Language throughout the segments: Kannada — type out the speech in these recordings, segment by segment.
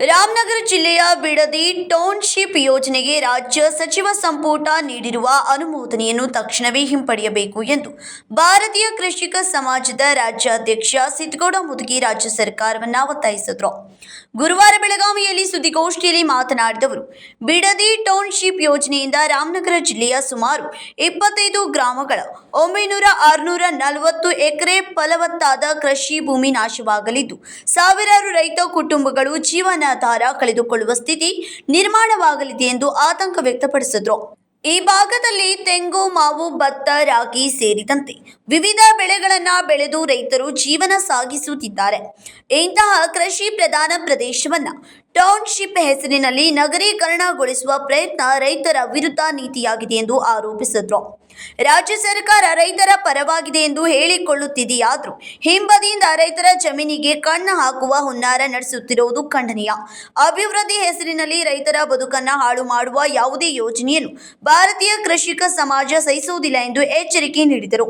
ರಾಮನಗರ ಜಿಲ್ಲೆಯ ಬಿಡದಿ ಟೌನ್ಶಿಪ್ ಯೋಜನೆಗೆ ರಾಜ್ಯ ಸಚಿವ ಸಂಪುಟ ನೀಡಿರುವ ಅನುಮೋದನೆಯನ್ನು ತಕ್ಷಣವೇ ಹಿಂಪಡೆಯಬೇಕು ಎಂದು ಭಾರತೀಯ ಕೃಷಿಕ ಸಮಾಜದ ರಾಜ್ಯಾಧ್ಯಕ್ಷ ಸಿದ್ದಗೌಡ ಮುದುಗಿ ರಾಜ್ಯ ಸರ್ಕಾರವನ್ನು ಒತ್ತಾಯಿಸಿದರು. ಗುರುವಾರ ಬೆಳಗಾವಿಯಲ್ಲಿ ಸುದ್ದಿಗೋಷ್ಠಿಯಲ್ಲಿ ಮಾತನಾಡಿದವರು, ಬಿಡದಿ ಟೌನ್ಶಿಪ್ ಯೋಜನೆಯಿಂದ ರಾಮನಗರ ಜಿಲ್ಲೆಯ ಸುಮಾರು 25 ಗ್ರಾಮಗಳ 900-640 ಎಕರೆ ಫಲವತ್ತಾದ ಕೃಷಿ ಭೂಮಿ ನಾಶವಾಗಲಿದ್ದು, ಸಾವಿರಾರು ರೈತ ಕುಟುಂಬಗಳು ಜೀವನಾಧಾರ ಕಳೆದುಕೊಳ್ಳುವ ಸ್ಥಿತಿ ನಿರ್ಮಾಣವಾಗಲಿದೆ ಎಂದು ಆತಂಕ ವ್ಯಕ್ತಪಡಿಸಿದರು. ಈ ಭಾಗದಲ್ಲಿ ತೆಂಗು, ಮಾವು, ಭತ್ತ, ರಾಗಿ ಸೇರಿದಂತೆ ವಿವಿಧ ಬೆಳೆಗಳನ್ನು ಬೆಳೆದು ರೈತರು ಜೀವನ ಸಾಗಿಸುತ್ತಿದ್ದಾರೆ. ಇಂತಹ ಕೃಷಿ ಪ್ರಧಾನ ಪ್ರದೇಶವನ್ನು ಟೌನ್ಶಿಪ್ ಹೆಸರಿನಲ್ಲಿ ನಗರೀಕರಣಗೊಳಿಸುವ ಪ್ರಯತ್ನ ರೈತರ ವಿರುದ್ಧ ನೀತಿಯಾಗಿದೆ ಎಂದು ಆರೋಪಿಸಿದರು. ರಾಜ್ಯ ಸರ್ಕಾರ ರೈತರ ಪರವಾಗಿದೆ ಎಂದು ಹೇಳಿಕೊಳ್ಳುತ್ತಿದೆಯಾದರೂ ಹಿಂಬದಿಯಿಂದ ರೈತರ ಜಮೀನಿಗೆ ಕಣ್ಣು ಹಾಕುವ ಹುನ್ನಾರ ನಡೆಸುತ್ತಿರುವುದು ಖಂಡನೀಯ. ಅಭಿವೃದ್ಧಿ ಹೆಸರಿನಲ್ಲಿ ರೈತರ ಬದುಕನ್ನು ಹಾಳು ಮಾಡುವ ಯಾವುದೇ ಯೋಜನೆಯನ್ನು ಭಾರತೀಯ ಕೃಷಿಕ ಸಮಾಜ ಸಹಿಸುವುದಿಲ್ಲ ಎಂದು ಎಚ್ಚರಿಕೆ ನೀಡಿದರು.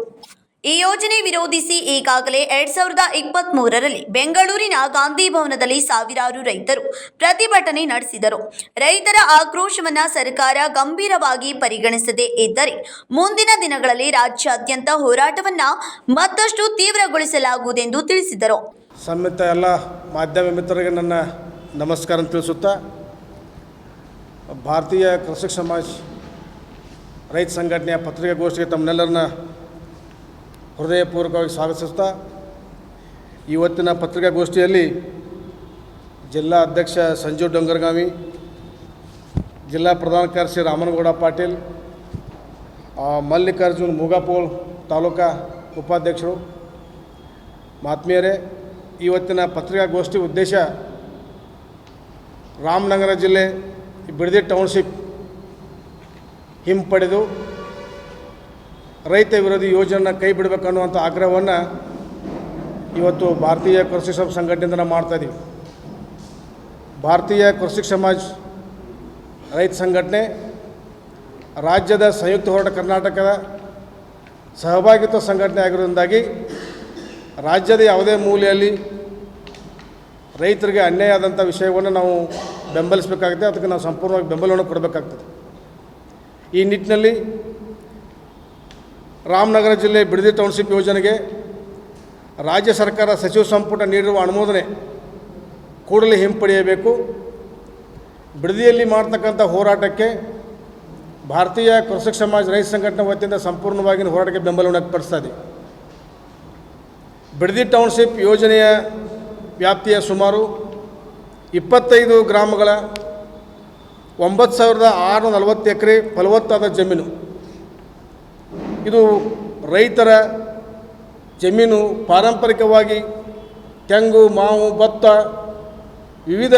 ಈ ಯೋಜನೆ ವಿರೋಧಿಸಿ ಈಗಾಗಲೇ 2023ರಲ್ಲಿ ಬೆಂಗಳೂರಿನ ಗಾಂಧಿ ಭವನದಲ್ಲಿ ಸಾವಿರಾರು ರೈತರು ಪ್ರತಿಭಟನೆ ನಡೆಸಿದರು. ರೈತರ ಆಕ್ರೋಶವನ್ನು ಸರ್ಕಾರ ಗಂಭೀರವಾಗಿ ಪರಿಗಣಿಸದೇ ಇದ್ದರೆ ಮುಂದಿನ ದಿನಗಳಲ್ಲಿ ರಾಜ್ಯಾದ್ಯಂತ ಹೋರಾಟವನ್ನು ಮತ್ತಷ್ಟು ತೀವ್ರಗೊಳಿಸಲಾಗುವುದೆಂದು ತಿಳಿಸಿದರು. ಸಮ್ಮಿತ ಎಲ್ಲ ಮಾಧ್ಯಮ ಮಿತ್ರರಿಗೆ ನನ್ನ ನಮಸ್ಕಾರ ತಿಳಿಸುತ್ತಾ, ಭಾರತೀಯ ಕೃಷಿಕ ಸಮಾಜ ರೈತ ಸಂಘಟನೆಯ ಪತ್ರಿಕಾಗೋಷ್ಠಿಗೆ ತಮ್ಮನ್ನೆಲ್ಲರನ್ನ ಹೃದಯಪೂರ್ವಕವಾಗಿ ಸ್ವಾಗತಿಸುತ್ತಾ, ಇವತ್ತಿನ ಪತ್ರಿಕಾಗೋಷ್ಠಿಯಲ್ಲಿ ಜಿಲ್ಲಾ ಅಧ್ಯಕ್ಷ ಸಂಜು ಡೊಂಗರಗಾವಿ, ಜಿಲ್ಲಾ ಪ್ರಧಾನ ಕಾರ್ಯದರ್ಶಿ ರಾಮನಗೌಡ ಪಾಟೀಲ್, ಮಲ್ಲಿಕಾರ್ಜುನ್ ಮೂಗಾಪೋಲ್ ತಾಲೂಕಾ ಉಪಾಧ್ಯಕ್ಷರು, ಮಾತ್ಮೀಯರೇ, ಇವತ್ತಿನ ಪತ್ರಿಕಾಗೋಷ್ಠಿ ಉದ್ದೇಶ ರಾಮನಗರ ಜಿಲ್ಲೆ ಬಿಡದಿ ಟೌನ್ಶಿಪ್ ಹಿಂಪಡೆದು ರೈತ ವಿರೋಧಿ ಯೋಜನೆಯನ್ನು ಕೈ ಬಿಡಬೇಕನ್ನುವಂಥ ಆಗ್ರಹವನ್ನು ಇವತ್ತು ಭಾರತೀಯ ಕೃಷಿ ಸಂಘಟನೆಯಿಂದ ನಾವು ಮಾಡ್ತಾಯಿದ್ದೀವಿ. ಭಾರತೀಯ ಕೃಷಿ ಸಮಾಜ ರೈತ ಸಂಘಟನೆ ರಾಜ್ಯದ ಸಂಯುಕ್ತ ಹೋರಾಟ ಕರ್ನಾಟಕದ ಸಹಭಾಗಿತ್ವ ಸಂಘಟನೆ ಆಗಿರೋದ್ರಿಂದಾಗಿ ರಾಜ್ಯದ ಯಾವುದೇ ಮೂಲೆಯಲ್ಲಿ ರೈತರಿಗೆ ಅನ್ಯಾಯ ಆದಂಥ ವಿಷಯವನ್ನು ನಾವು ಬೆಂಬಲಿಸಬೇಕಾಗುತ್ತೆ. ಅದಕ್ಕೆ ನಾವು ಸಂಪೂರ್ಣವಾಗಿ ಬೆಂಬಲವನ್ನು ಕೊಡಬೇಕಾಗ್ತದೆ. ಈ ನಿಟ್ಟಿನಲ್ಲಿ ರಾಮನಗರ ಜಿಲ್ಲೆ ಬಿಡದಿ ಟೌನ್ಶಿಪ್ ಯೋಜನೆಗೆ ರಾಜ್ಯ ಸರ್ಕಾರ ಸಚಿವ ಸಂಪುಟ ನೀಡಿರುವ ಅನುಮೋದನೆ ಕೂಡಲೇ ಹಿಂಪಡೆಯಬೇಕು. ಬಿಡದಿಯಲ್ಲಿ ಮಾಡ್ತಕ್ಕಂಥ ಹೋರಾಟಕ್ಕೆ ಭಾರತೀಯ ಕೃಷಿಕ ಸಮಾಜ ರೈತ ಸಂಘಟನೆ ವತಿಯಿಂದ ಸಂಪೂರ್ಣವಾಗಿ ಹೋರಾಟಕ್ಕೆ ಬೆಂಬಲವನ್ನು ವ್ಯಕ್ತಪಡಿಸ್ತಾ ಇದೆ. ಬಿಡದಿ ಟೌನ್ಶಿಪ್ ಯೋಜನೆಯ ವ್ಯಾಪ್ತಿಯ ಸುಮಾರು 25 ಗ್ರಾಮಗಳ 9,640 ಎಕರೆ ಫಲವತ್ತಾದ ಜಮೀನು. ಇದು ರೈತರ ಜಮೀನು. ಪಾರಂಪರಿಕವಾಗಿ ತೆಂಗು, ಮಾವು, ಭತ್ತ, ವಿವಿಧ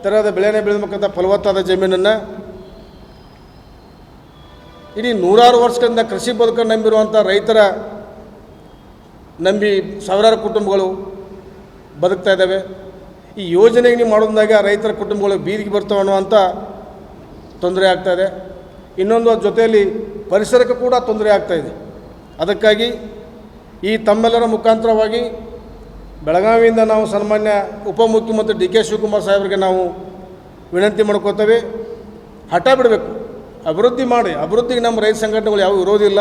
ಥರದ ಬೆಳೆಯನ್ನು ಬೆಳೆಯಬೇಕಂತ ಫಲವತ್ತಾದ ಜಮೀನನ್ನು ಇಡೀ ನೂರಾರು ವರ್ಷಗಳಿಂದ ಕೃಷಿ ಬದುಕನ್ನು ನಂಬಿರುವಂಥ ರೈತರ ನಂಬಿ ಸಾವಿರಾರು ಕುಟುಂಬಗಳು ಬದುಕ್ತಾ ಇದ್ದಾವೆ. ಈ ಯೋಜನೆಗೆ ನೀವು ಮಾಡೋದ್ರಾಗ ರೈತರ ಕುಟುಂಬಗಳು ಬೀದಿಗೆ ಬರ್ತಾವೆ ಅನ್ನುವಂಥ ತೊಂದರೆ ಆಗ್ತಾಯಿದೆ. ಇನ್ನೊಂದು ಜೊತೆಯಲ್ಲಿ ಪರಿಸರಕ್ಕೆ ಕೂಡ ತೊಂದರೆ ಆಗ್ತಾಯಿದೆ. ಅದಕ್ಕಾಗಿ ಈ ತಮ್ಮೆಲ್ಲರ ಮುಖಾಂತರವಾಗಿ ಬೆಳಗಾವಿಯಿಂದ ನಾವು ಸನ್ಮಾನ್ಯ ಉಪಮುಖ್ಯಮಂತ್ರಿ ಡಿ ಕೆ ಶಿವಕುಮಾರ್ ಸಾಹೇಬರಿಗೆ ನಾವು ವಿನಂತಿ ಮಾಡ್ಕೋತೇವೆ. ಹಠ ಬಿಡಬೇಕು, ಅಭಿವೃದ್ಧಿ ಮಾಡಿ. ಅಭಿವೃದ್ಧಿಗೆ ನಮ್ಮ ರೈತ ಸಂಘಟನೆಗಳು ಯಾವ ವಿರೋಧ ಇಲ್ಲ.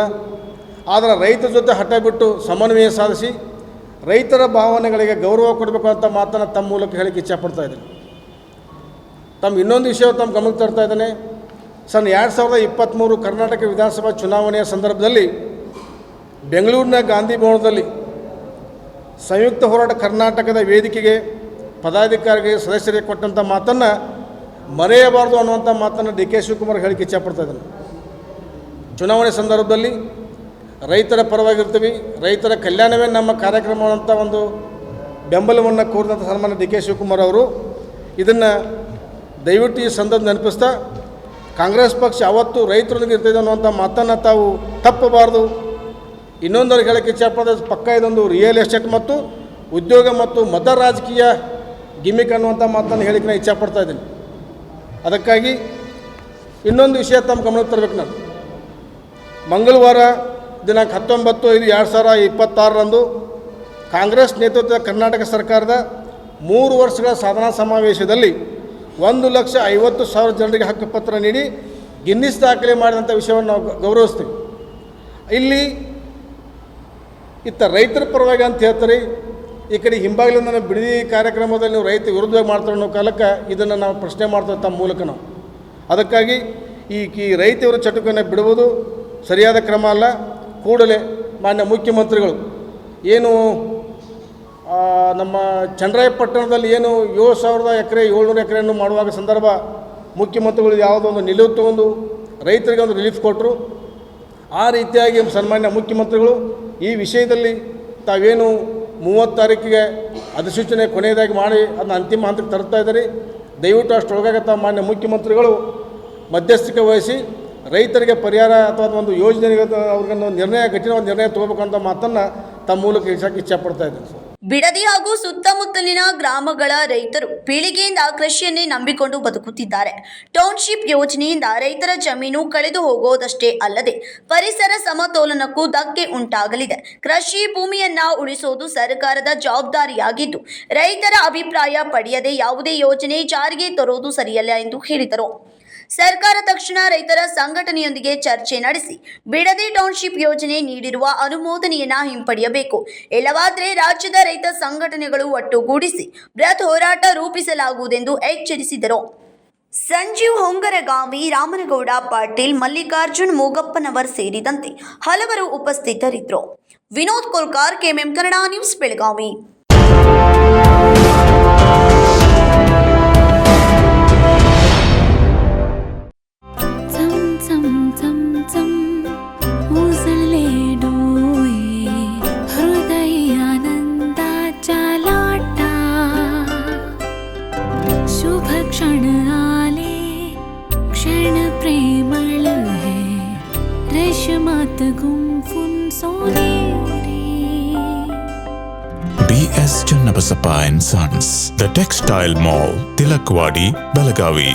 ಆದರೆ ರೈತರ ಜೊತೆ ಹಠ ಬಿಟ್ಟು ಸಮನ್ವಯ ಸಾಧಿಸಿ ರೈತರ ಭಾವನೆಗಳಿಗೆ ಗೌರವ ಕೊಡಬೇಕು ಅಂತ ಮಾತನ್ನು ತಮ್ಮ ಮೂಲಕ ಹೇಳಿಕ್ಕೆ ಇಚ್ಛಪಡ್ತಾ ಇದ್ದೀನಿ. ತಮ್ಮ ಇನ್ನೊಂದು ವಿಷಯ ತಮ್ಮ ಗಮನಕ್ಕೆ ತರ್ತಾ ಇದ್ದೇನೆ. 2023 ಕರ್ನಾಟಕ ವಿಧಾನಸಭಾ ಚುನಾವಣೆಯ ಸಂದರ್ಭದಲ್ಲಿ ಬೆಂಗಳೂರಿನ ಗಾಂಧಿ ಭವನದಲ್ಲಿ ಸಂಯುಕ್ತ ಹೋರಾಟ ಕರ್ನಾಟಕದ ವೇದಿಕೆಗೆ ಪದಾಧಿಕಾರಿಗೆ ಸದಸ್ಯರಿಗೆ ಕೊಟ್ಟಂಥ ಮಾತನ್ನು ಮರೆಯಬಾರ್ದು ಅನ್ನುವಂಥ ಮಾತನ್ನು ಡಿ ಕೆ ಶಿವಕುಮಾರ್ ಹೇಳಿಕ್ಕೆ ಇಚ್ಛಪಡ್ತಾ ಇದ್ದಾನೆ. ಚುನಾವಣೆ ಸಂದರ್ಭದಲ್ಲಿ ರೈತರ ಪರವಾಗಿರ್ತೀವಿ, ರೈತರ ಕಲ್ಯಾಣವೇ ನಮ್ಮ ಕಾರ್ಯಕ್ರಮ ಅಂತ ಒಂದು ಬೆಂಬಲವನ್ನು ಕೋರಿದಂಥ ಸನ್ಮಾನ್ಯ ಡಿ ಕೆ ಶಿವಕುಮಾರ್ ಅವರು ಇದನ್ನು ದಯವಿಟ್ಟು ಈ ಸಂದರ್ಭ ನೆನಪಿಸ್ತಾ, ಕಾಂಗ್ರೆಸ್ ಪಕ್ಷ ಯಾವತ್ತೂ ರೈತರೊಂದಿಗೆ ಇರ್ತದೆ ಅನ್ನುವಂಥ ಮಾತನ್ನು ತಾವು ತಪ್ಪಬಾರ್ದು. ಇನ್ನೊಂದರಿಗೆ ಹೇಳಕ್ಕೆ ಇಚ್ಛಪಡೋದು, ಪಕ್ಕ ಇದೊಂದು ರಿಯಲ್ ಎಸ್ಟೇಟ್ ಮತ್ತು ಉದ್ಯೋಗ ಮತ್ತು ಮತ ರಾಜಕೀಯ ಗಿಮಿಕ್ ಅನ್ನುವಂಥ ಮಾತನ್ನು ಹೇಳಿಕ್ಕೆ ನಾನು ಇಚ್ಛಪಡ್ತಾ ಇದ್ದೀನಿ. ಅದಕ್ಕಾಗಿ ಇನ್ನೊಂದು ವಿಷಯ ತಮ್ಮ ಗಮನಕ್ಕೆ ತರಬೇಕು. ನಾನು ಮಂಗಳವಾರ ದಿನಾಂಕ 19/5/2026ರಂದು ಕಾಂಗ್ರೆಸ್ ನೇತೃತ್ವದ ಕರ್ನಾಟಕ ಸರ್ಕಾರದ 3 ವರ್ಷಗಳ ಸಾಧನಾ ಸಮಾವೇಶದಲ್ಲಿ 1,50,000 ಜನರಿಗೆ ಹಕ್ಕುಪತ್ರ ನೀಡಿ ಗಿನ್ನಿಸ್ ದಾಖಲೆ ಮಾಡಿದಂಥ ವಿಷಯವನ್ನು ನಾವು ಗೌರವಿಸ್ತೀವಿ. ಇಲ್ಲಿ ಇತ್ತ ರೈತರ ಪರವಾಗಿ ಅಂತ ಹೇಳ್ತಾರೆ, ಈ ಕಡೆ ಹಿಂಬಾಗಿಲಿಂದ ಬಿಡದಿ ಕಾರ್ಯಕ್ರಮದಲ್ಲಿ ನೀವು ರೈತ ವಿರುದ್ಧವಾಗಿ ಮಾಡ್ತಾರೆ ಅನ್ನೋ ಕಾಲಕ್ಕೆ ಇದನ್ನು ನಾವು ಪ್ರಶ್ನೆ ಮಾಡ್ತೇವೆ ತಮ್ಮ ಮೂಲಕ ನಾವು. ಅದಕ್ಕಾಗಿ ಈ ರೈತರ ಚಟುವಟಿಕೆಯನ್ನು ಬಿಡುವುದು ಸರಿಯಾದ ಕ್ರಮ ಅಲ್ಲ. ಕೂಡಲೇ ಮಾನ್ಯ ಮುಖ್ಯಮಂತ್ರಿಗಳು ಏನು ನಮ್ಮ ಚನ್ನರಾಯಪಟ್ಟಣದಲ್ಲಿ ಏನು 7,000 ಎಕರೆ 700 ಎಕರೆಯನ್ನು ಮಾಡುವಾಗ ಸಂದರ್ಭ ಮುಖ್ಯಮಂತ್ರಿಗಳು ಯಾವುದೋ ಒಂದು ನಿಲುವು ತಗೊಂಡು ರೈತರಿಗೆ ಒಂದು ರಿಲೀಫ್ ಕೊಟ್ಟರು. ಆ ರೀತಿಯಾಗಿ ಸನ್ಮಾನ್ಯ ಮುಖ್ಯಮಂತ್ರಿಗಳು ಈ ವಿಷಯದಲ್ಲಿ ತಾವೇನು 30 ತಾರೀಕಿಗೆ ಅಧಿಸೂಚನೆ ಕೊನೆಯದಾಗಿ ಮಾಡಿ ಅದನ್ನ ಅಂತಿಮ ಹಂತಕ್ಕೆ ತರ್ತಾ ಇದ್ದಾರೆ. ದಯವಿಟ್ಟು ಅಷ್ಟರೊಳಗಾಗಿ ಮಾನ್ಯ ಮುಖ್ಯಮಂತ್ರಿಗಳು ಮಧ್ಯಸ್ಥಿಕೆ ವಹಿಸಿ ರೈತರಿಗೆ ಪರಿಹಾರ ಅಥವಾ ಒಂದು ಯೋಜನೆಗೆ ಅವ್ರಿಗೊಂದು ಕಠಿಣವಾದ ನಿರ್ಣಯ ತಗೋಬೇಕಂತ ಮಾತನ್ನು ತಮ್ಮ ಮೂಲಕ ಇಚ್ಛಪಡ್ತಾ ಇದ್ದೇನೆ ಸರ್. ಬಿಡದಿ ಹಾಗೂ ಸುತ್ತಮುತ್ತಲಿನ ಗ್ರಾಮಗಳ ರೈತರು ಪೀಳಿಗೆಯಿಂದ ಕೃಷಿಯನ್ನೇ ನಂಬಿಕೊಂಡು ಬದುಕುತ್ತಿದ್ದಾರೆ. ಟೌನ್ಶಿಪ್ ಯೋಜನೆಯಿಂದ ರೈತರ ಜಮೀನು ಕಳೆದು ಹೋಗೋದಷ್ಟೇ ಅಲ್ಲದೆ ಪರಿಸರ ಸಮತೋಲನಕ್ಕೂ ಧಕ್ಕೆ ಉಂಟಾಗಲಿದೆ. ಕೃಷಿ ಭೂಮಿಯನ್ನ ಉಳಿಸುವುದು ಸರ್ಕಾರದ ಜವಾಬ್ದಾರಿಯಾಗಿದ್ದು, ರೈತರ ಅಭಿಪ್ರಾಯ ಪಡೆಯದೆ ಯಾವುದೇ ಯೋಜನೆ ಜಾರಿಗೆ ತರುವುದು ಸರಿಯಲ್ಲ ಎಂದು ಹೇಳಿದರು. ಸರ್ಕಾರ ತಕ್ಷಣ ರೈತರ ಸಂಘಟನೆಯೊಂದಿಗೆ ಚರ್ಚೆ ನಡೆಸಿ ಬಿಡದಿ ಟೌನ್ಶಿಪ್ ಯೋಜನೆ ನೀಡಿರುವ ಅನುಮೋದನೆಯನ್ನ ಹಿಂಪಡೆಯಬೇಕು. ಇಲ್ಲವಾದರೆ ರಾಜ್ಯದ ರೈತ ಸಂಘಟನೆಗಳು ಒಟ್ಟುಗೂಡಿಸಿ ಬೃಹತ್ ಹೋರಾಟ ರೂಪಿಸಲಾಗುವುದೆಂದು ಎಚ್ಚರಿಸಿದರು. ಸಂಜೀವ್ ಹೊಂಗರಗಾವಿ, ರಾಮನಗೌಡ ಪಾಟೀಲ್, ಮಲ್ಲಿಕಾರ್ಜುನ್ ಮೂಗಪ್ಪನವರ್ ಸೇರಿದಂತೆ ಹಲವರು ಉಪಸ್ಥಿತರಿದ್ದರು. Vinod Kolkar, KMM Kannada news, Belagavi. क्षण आले क्षण प्रेमळ है रेशमात गुंफून सोनेरी. BS Channabasappa and Sons, The Textile Mall, Tilakwadi, Belagavi.